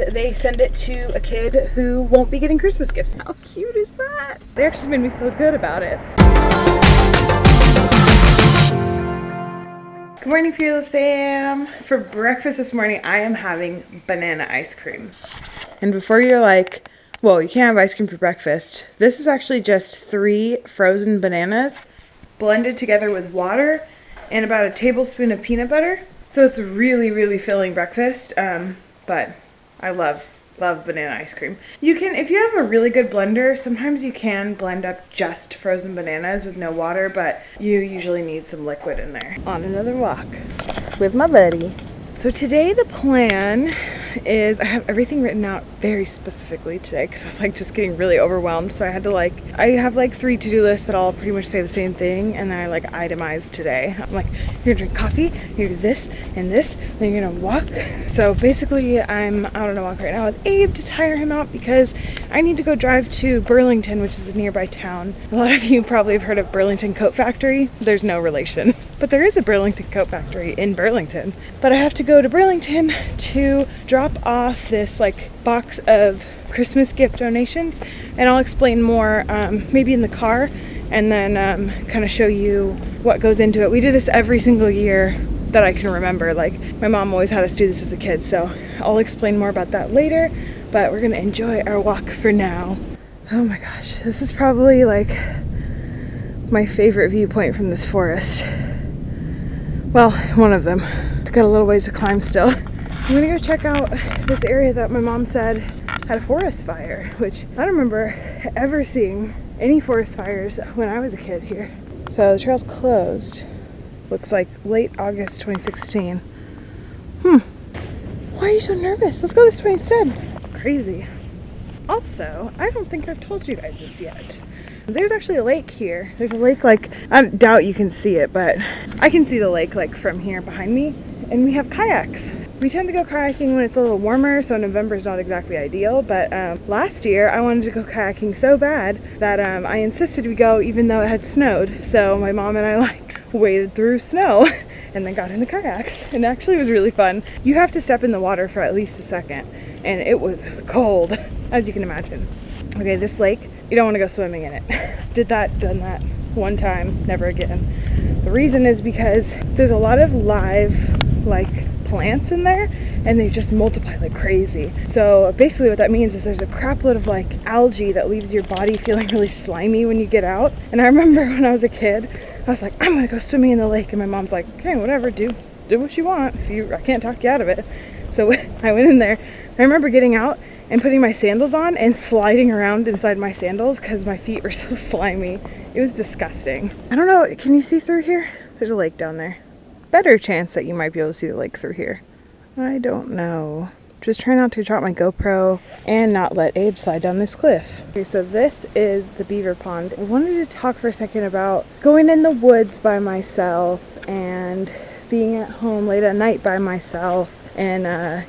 They send it to a kid who won't be getting Christmas gifts. How cute is that? They actually made me feel good about it. Good morning, Fearless fam. For breakfast this morning, I am having banana ice cream. And before you're like, well, you can't have ice cream for breakfast, this is actually just 3 frozen bananas blended together with water and about a tablespoon of peanut butter. So it's really, really filling breakfast. But I love banana ice cream. You can, if you have a really good blender, sometimes you can blend up just frozen bananas with no water, but you usually need some liquid in there. On another walk with my buddy. So today the plan is, I have everything written out very specifically today because I was like just getting really overwhelmed. So I had to I have 3 to-do lists that all pretty much say the same thing, and then I itemized today. I'm like, you're gonna drink coffee, you're gonna do this and this, then you're gonna walk. So basically I'm out on a walk right now with Abe to tire him out because I need to go drive to Burlington, which is a nearby town. A lot of you probably have heard of Burlington Coat Factory. There's no relation. But there is a Burlington Coat Factory in Burlington. But I have to go to Burlington to drop off this box of Christmas gift donations, and I'll explain more maybe in the car, and then kind of show you what goes into it. We do this every single year that I can remember. My mom always had us do this as a kid, so I'll explain more about that later, but we're gonna enjoy our walk for now. Oh my gosh, this is probably my favorite viewpoint from this forest. Well, one of them. I've got a little ways to climb still. I'm gonna go check out this area that my mom said had a forest fire, which I don't remember ever seeing any forest fires when I was a kid here. So the trail's closed. Looks like late August 2016. Why are you so nervous? Let's go this way instead. Crazy. Also, I don't think I've told you guys this yet. There's actually a lake here. There's a lake I doubt you can see it, but I can see the lake from here behind me. And we have kayaks. We tend to go kayaking when it's a little warmer, so November is not exactly ideal, but last year I wanted to go kayaking so bad that I insisted we go even though it had snowed. So my mom and I waded through snow and then got in the kayak, and actually it was really fun. You have to step in the water for at least a second, and it was cold, as you can imagine. Okay, this lake, you don't want to go swimming in it. Done that one time, never again. The reason is because there's a lot of live plants in there, and they just multiply like crazy. So basically what that means is there's a crap load of algae that leaves your body feeling really slimy when you get out. And I remember when I was a kid, I was like, I'm gonna go swimming in the lake, and my mom's like, okay, whatever, do what you want. I can't talk you out of it. So I went in there. I remember getting out and putting my sandals on and sliding around inside my sandals because my feet were so slimy. It was disgusting. I don't know, can you see through here? There's a lake down there. Better chance that you might be able to see the lake through here. I don't know. Just try not to drop my GoPro and not let Abe slide down this cliff. Okay, so this is the beaver pond. I wanted to talk for a second about going in the woods by myself and being at home late at night by myself and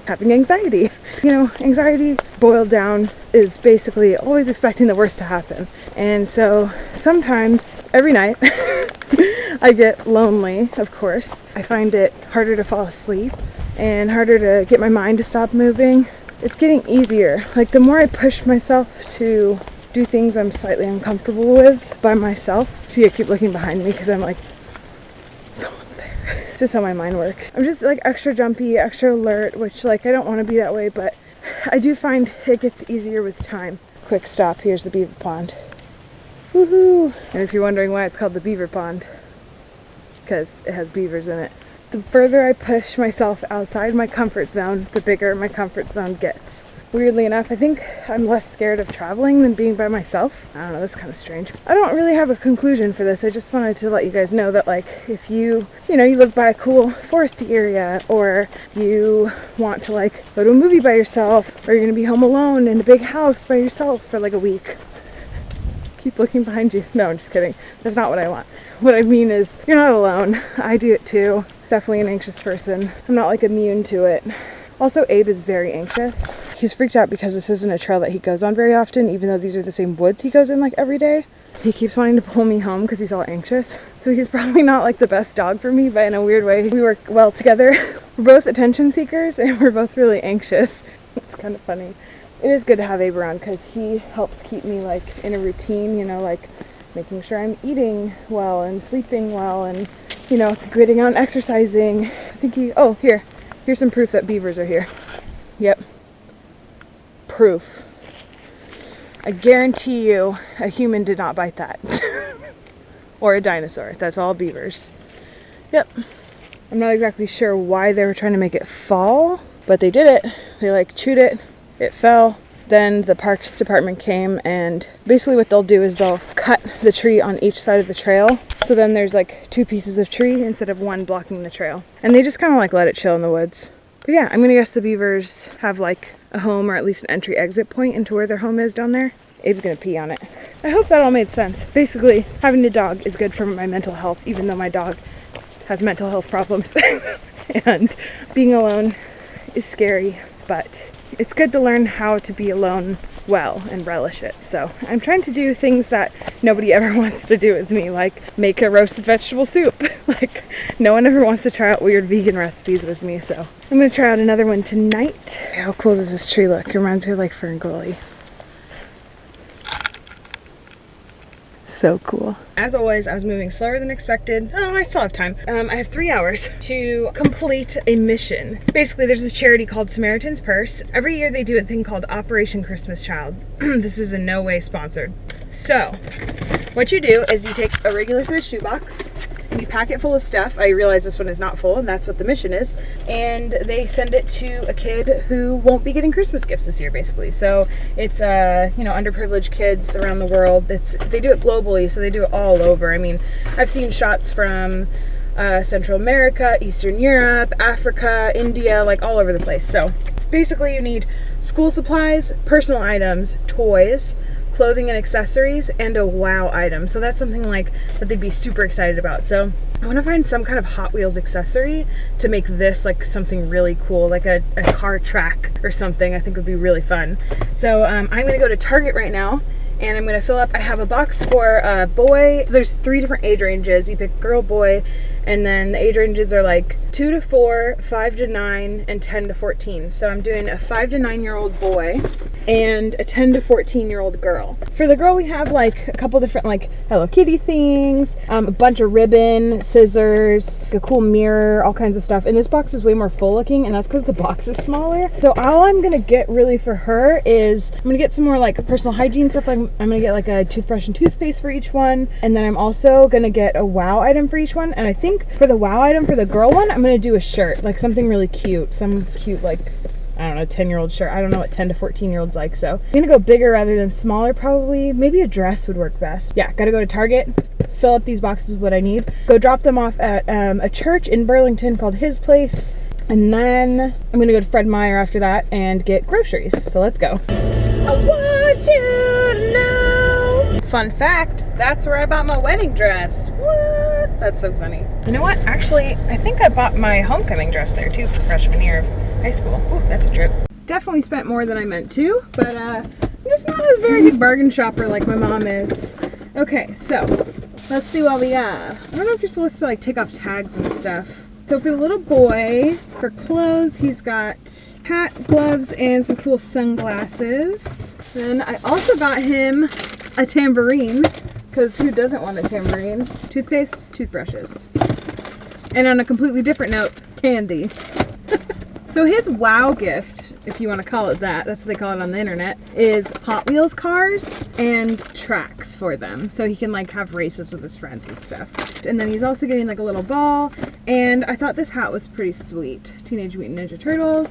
having anxiety. Anxiety boiled down is basically always expecting the worst to happen. And so sometimes, every night, I get lonely, of course. I find it harder to fall asleep and harder to get my mind to stop moving. It's getting easier. The more I push myself to do things I'm slightly uncomfortable with by myself. See, I keep looking behind me because I'm someone's there. It's just how my mind works. I'm just extra jumpy, extra alert, which I don't want to be that way, but I do find it gets easier with time. Quick stop, here's the beaver pond. Woohoo! And if you're wondering why it's called the beaver pond, because it has beavers in it. The further I push myself outside my comfort zone, the bigger my comfort zone gets. Weirdly enough, I think I'm less scared of traveling than being by myself. I don't know, that's kind of strange. I don't really have a conclusion for this. I just wanted to let you guys know that if you live by a cool foresty area, or you want to go to a movie by yourself, or you're gonna be home alone in a big house by yourself for a week. Keep looking behind you. No, I'm just kidding. That's not what I want. What I mean is, you're not alone. I do it too. Definitely an anxious person. I'm not immune to it. Also, Abe is very anxious. He's freaked out because this isn't a trail that he goes on very often, even though these are the same woods he goes in every day. He keeps wanting to pull me home because he's all anxious. So he's probably not the best dog for me, but in a weird way, we work well together. We're both attention seekers and we're both really anxious. It's kind of funny. It is good to have Abe around because he helps keep me like in a routine, you know, like making sure I'm eating well and sleeping well and, you know, getting out and exercising. I think oh, here's some proof that beavers are here. Yep. Proof. I guarantee you a human did not bite that. Or a dinosaur. That's all beavers. Yep. I'm not exactly sure why they were trying to make it fall, but they did it. They like chewed it. It fell. Then the parks department came, and basically what they'll do is they'll cut the tree on each side of the trail. So then there's like 2 pieces of tree instead of 1 blocking the trail. And they just kind of like let it chill in the woods. But yeah, I'm gonna guess the beavers have like a home or at least an entry exit point into where their home is down there. Abe's gonna pee on it. I hope that all made sense. Basically, having a dog is good for my mental health, even though my dog has mental health problems. And being alone is scary, but it's good to learn how to be alone well and relish it. So I'm trying to do things that nobody ever wants to do with me, like make a roasted vegetable soup. Like no one ever wants to try out weird vegan recipes with me, so I'm gonna try out another one tonight. How cool does this tree look? It reminds me of like Ferngully. So cool. As always, I was moving slower than expected. Oh, I still have time. I have 3 hours to complete a mission. Basically, there's this charity called Samaritan's Purse. Every year they do a thing called Operation Christmas Child. This is in no way sponsored. So, what you do is you take a regular sized shoebox, and you pack it full of stuff. I realize this one is not full, and that's what the mission is. And they send it to a kid who won't be getting Christmas gifts this year, basically. So it's you know, underprivileged kids around the world. They do it globally, so they do it all over. I mean, I've seen shots from Central America, Eastern Europe, Africa, India, like all over the place. So basically you need school supplies, personal items, toys, clothing and accessories, and a wow item. So that's something like that they'd be super excited about. So I want to find some kind of Hot Wheels accessory to make this like something really cool, like a car track or something. I think would be really fun. So I'm going to go to Target right now, and I'm going to fill up. I have a box for a boy. So there's 3 different age ranges. You pick girl, boy, and then the age ranges are like 2 to 4, 5 to 9, and 10 to 14. So I'm doing a 5 to 9-year-old boy and a 10 to 14-year-old girl. For the girl, we have like a couple different like Hello Kitty things, a bunch of ribbon, scissors, a cool mirror, all kinds of stuff. And this box is way more full looking, and that's because the box is smaller. So all I'm gonna get really for her is I'm gonna get some more like personal hygiene stuff. I'm gonna get like a toothbrush and toothpaste for each one, and then I'm also gonna get a wow item for each one. And I think for the wow item for the girl one, I'm gonna do a shirt, like something really cute, some cute like, I don't know, 10-year-old shirt. I don't know what 10 to 14-year-olds like, so I'm gonna go bigger rather than smaller probably. Maybe a dress would work best. Yeah, gotta go to Target, fill up these boxes with what I need, go drop them off at a church in Burlington called His Place, and then I'm gonna go to Fred Meyer after that and get groceries. So let's go. I want you to know. Fun fact, that's where I bought my wedding dress. What? That's so funny. You know what? Actually, I think I bought my homecoming dress there too for freshman year of high school. Ooh, that's a trip. Definitely spent more than I meant to, but I'm just not a very good bargain shopper like my mom is. Okay, so let's see what we have. I don't know if you're supposed to like take off tags and stuff. So for the little boy, for clothes, he's got hat, gloves, and some cool sunglasses. Then I also got him a tambourine, because who doesn't want a tambourine? Toothpaste, toothbrushes. And on a completely different note, candy. So his wow gift, if you want to call it that, that's what they call it on the internet, is Hot Wheels cars and tracks for them. So he can like have races with his friends and stuff. And then he's also getting like a little ball. And I thought this hat was pretty sweet. Teenage Mutant Ninja Turtles.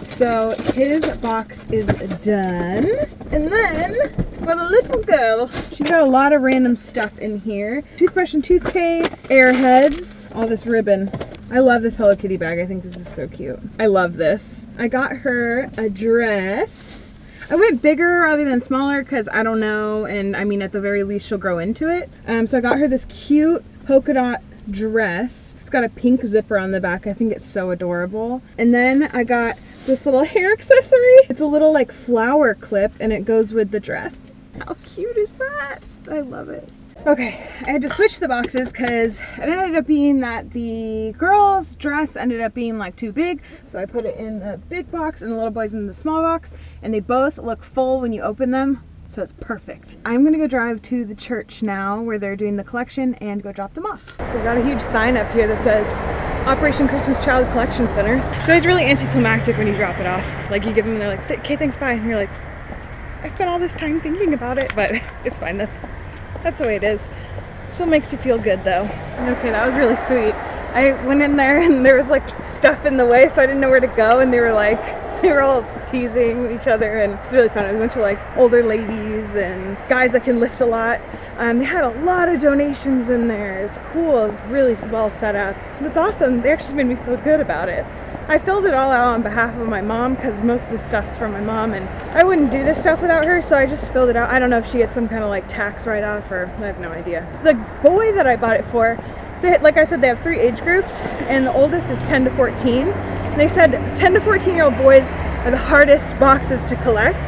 So his box is done. And then for the little girl, she's got a lot of random stuff in here. Toothbrush and toothpaste, Airheads, all this ribbon. I love this Hello Kitty bag. I think this is so cute. I love this. I got her a dress. I went bigger rather than smaller because I don't know, and I mean at the very least she'll grow into it. So I got her this cute polka dot dress. It's got a pink zipper on the back. I think it's so adorable. And then I got this little hair accessory. It's a little like flower clip and it goes with the dress. How cute is that? I love it. Okay, I had to switch the boxes because it ended up being that the girl's dress ended up being like too big. So I put it in the big box and the little boy's in the small box. And they both look full when you open them. So it's perfect. I'm gonna go drive to the church now where they're doing the collection and go drop them off. We've got a huge sign up here that says Operation Christmas Child Collection Centers. It's always really anticlimactic when you drop it off. Like you give them, they're like, okay, thanks, bye. And you're like, I spent all this time thinking about it, but it's fine. That's the way it is. Still makes you feel good though. Okay, that was really sweet. I went in there and there was like stuff in the way, so I didn't know where to go, and they were all teasing each other, and it's really fun. It was a bunch of like older ladies and guys that can lift a lot. They had a lot of donations in there. It's cool. It's really well set up. It's awesome. They actually made me feel good about it. I filled it all out on behalf of my mom because most of the stuff's from my mom, and I wouldn't do this stuff without her, so I just filled it out. I don't know if she gets some kind of like tax write-off, or I have no idea. The boy that I bought it for, like I said, they have 3 age groups, and the oldest is 10 to 14. And they said 10 to 14-year-old boys are the hardest boxes to collect.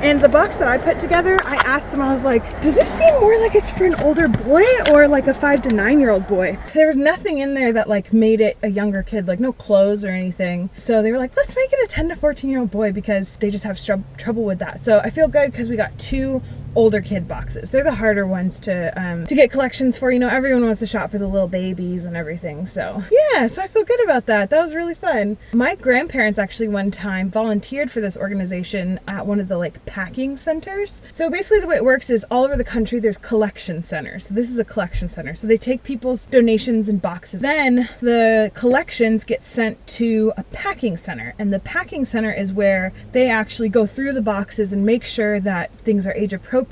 And the box that I put together, I asked them, I was like, does this seem more like it's for an older boy or like a 5 to 9-year-old boy? There was nothing in there that like made it a younger kid, like no clothes or anything. So they were like, let's make it a 10 to 14-year-old boy because they just have trouble with that. So I feel good because we got 2 older kid boxes. They're the harder ones to get collections for. You know, everyone wants to shop for the little babies and everything. So yeah, so I feel good about that. That was really fun. My grandparents actually one time volunteered for this organization at one of the like packing centers. So basically the way it works is all over the country there's collection centers. So this is a collection center. So they take people's donations in boxes. Then the collections get sent to a packing center. And the packing center is where they actually go through the boxes and make sure that things are age appropriate.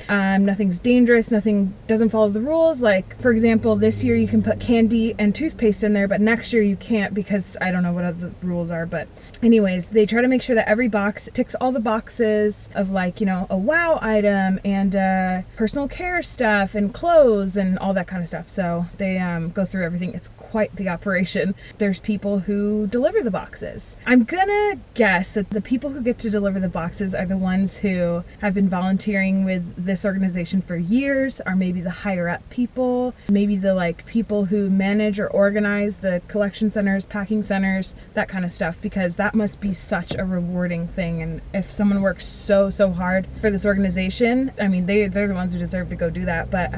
Nothing's dangerous, nothing doesn't follow the rules. Like for example, this year you can put candy and toothpaste in there, but next year you can't because I don't know what other rules are. But anyways, they try to make sure that every box ticks all the boxes of like, you know, a wow item and personal care stuff and clothes and all that kind of stuff. So they go through everything. It's quite the operation. There's people who deliver the boxes. I'm gonna guess that the people who get to deliver the boxes are the ones who have been volunteering with this organization for years, or maybe the higher up people, maybe the like people who manage or organize the collection centers, packing centers, that kind of stuff, because that must be such a rewarding thing. And if someone works so hard for this organization, I mean, they're the ones who deserve to go do that. But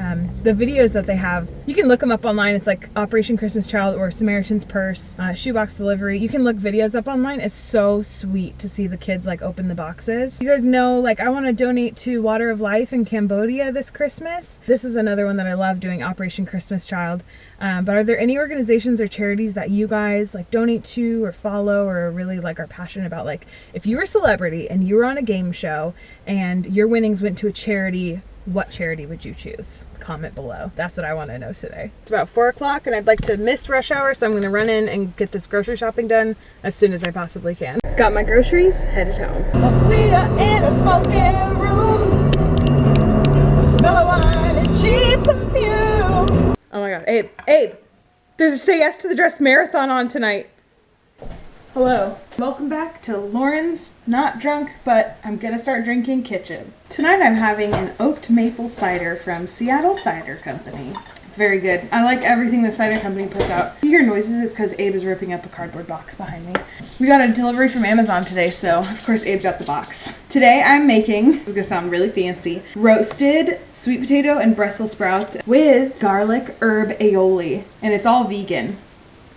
the videos that they have, you can look them up online. It's like Operation Christmas Child or Samaritan's Purse, shoebox delivery. You can look videos up online. It's so sweet to see the kids like open the boxes. You guys know, like, I want to donate to Water of Life in Cambodia this Christmas. This is another one that I love doing, Operation Christmas Child. But are there any organizations or charities that you guys like donate to or follow or really like are passionate about? Like if you were a celebrity and you were on a game show and your winnings went to a charity, what charity would you choose? Comment below. That's what I want to know today. It's about 4 o'clock and I'd like to miss rush hour, so I'm going to run in and get this grocery shopping done as soon as I possibly can. Got my groceries, headed home. I see ya in a smoking room. The smell of wine and cheap perfume. Oh my god, Abe, there's a Say Yes to the Dress marathon on tonight. Hello. Welcome back to Lauren's Not Drunk, but I'm gonna start drinking kitchen. Tonight I'm having an oaked maple cider from Seattle Cider Company. It's very good. I like everything the cider company puts out. If you hear noises, it's because Abe is ripping up a cardboard box behind me. We got a delivery from Amazon today, so of course Abe got the box. Today I'm making, this is gonna sound really fancy, roasted sweet potato and Brussels sprouts with garlic herb aioli, and it's all vegan.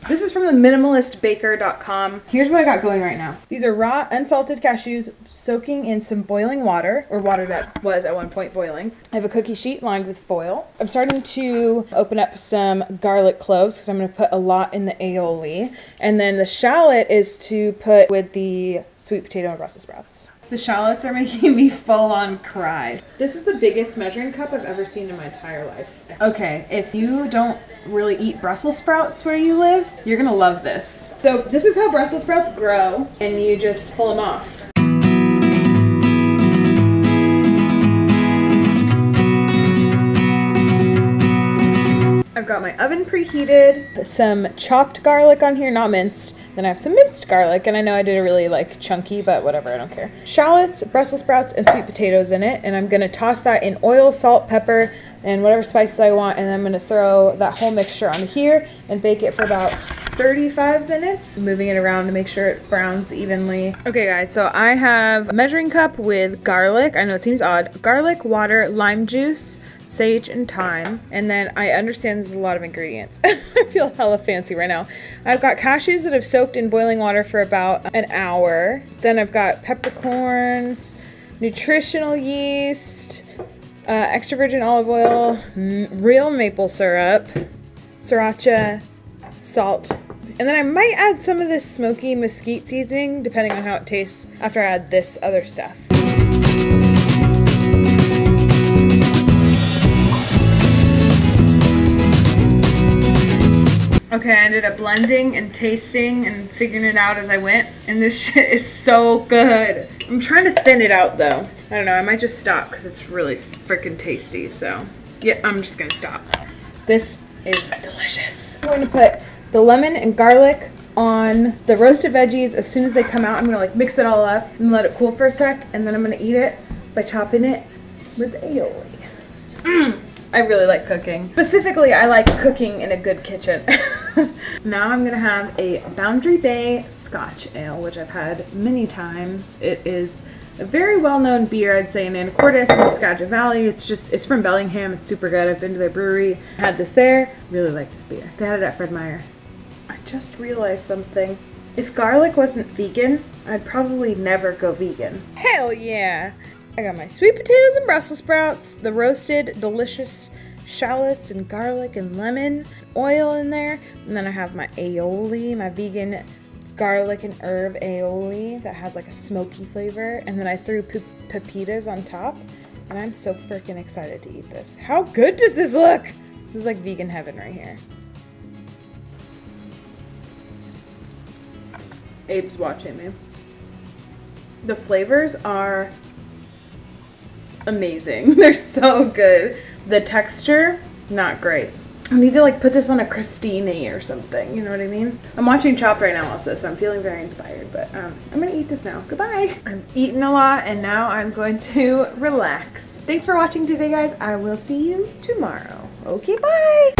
This is from the minimalistbaker.com. Here's what I got going right now. These are raw, unsalted cashews soaking in some boiling water, or water that was at one point boiling. I have a cookie sheet lined with foil. I'm starting to open up some garlic cloves because I'm going to put a lot in the aioli. And then the shallot is to put with the sweet potato and Brussels sprouts. The shallots are making me full on cry. This is the biggest measuring cup I've ever seen in my entire life. Okay, if you don't really eat Brussels sprouts where you live, you're gonna love this. So this is how Brussels sprouts grow, and you just pull them off. I've got my oven preheated, put some chopped garlic on here, not minced. Then I have some minced garlic, and I know I did a really like chunky, but whatever, I don't care. Shallots, Brussels sprouts, and sweet potatoes in it, and I'm gonna toss that in oil, salt, pepper, and whatever spices I want, and then I'm gonna throw that whole mixture on here and bake it for about 35 minutes, moving it around to make sure it browns evenly. Okay guys, so I have a measuring cup with garlic. I know it seems odd. Garlic, water, lime juice, sage, and thyme. And then I understand there's a lot of ingredients. I feel hella fancy right now. I've got cashews that I've soaked in boiling water for about an hour. Then I've got peppercorns, nutritional yeast, extra virgin olive oil, real maple syrup, sriracha, salt, and then I might add some of this smoky mesquite seasoning depending on how it tastes after I add this other stuff. Okay, I ended up blending and tasting and figuring it out as I went, and this shit is so good. I'm trying to thin it out though. I don't know, I might just stop because it's really freaking tasty, so yeah, I'm just gonna stop. This is delicious. I'm going to put the lemon and garlic on the roasted veggies. As soon as they come out, I'm gonna like mix it all up and let it cool for a sec, and then I'm gonna eat it by chopping it with aioli. I really like cooking. Specifically, I like cooking in a good kitchen. Now I'm gonna have a Boundary Bay Scotch Ale, which I've had many times. It is a very well-known beer, I'd say, in Anacortes in the Skagit Valley. It's from Bellingham. It's super good. I've been to their brewery. I had this there. Really like this beer. They had it at Fred Meyer. I just realized something. If garlic wasn't vegan, I'd probably never go vegan. Hell yeah! I got my sweet potatoes and Brussels sprouts, the roasted delicious shallots and garlic and lemon oil in there, and then I have my aioli, my vegan garlic and herb aioli that has like a smoky flavor, and then I threw pepitas on top, and I'm so freaking excited to eat this. How good does this look? This is like vegan heaven right here. Abe's watching me. The flavors are amazing. They're so good. The texture, not great. I need to like put this on a crostini or something, you know what I mean? I'm watching Chopped right now also, so I'm feeling very inspired, but I'm gonna eat this now. Goodbye. I'm eating a lot and now I'm going to relax. Thanks for watching today, guys. I will see you tomorrow. Okay, bye.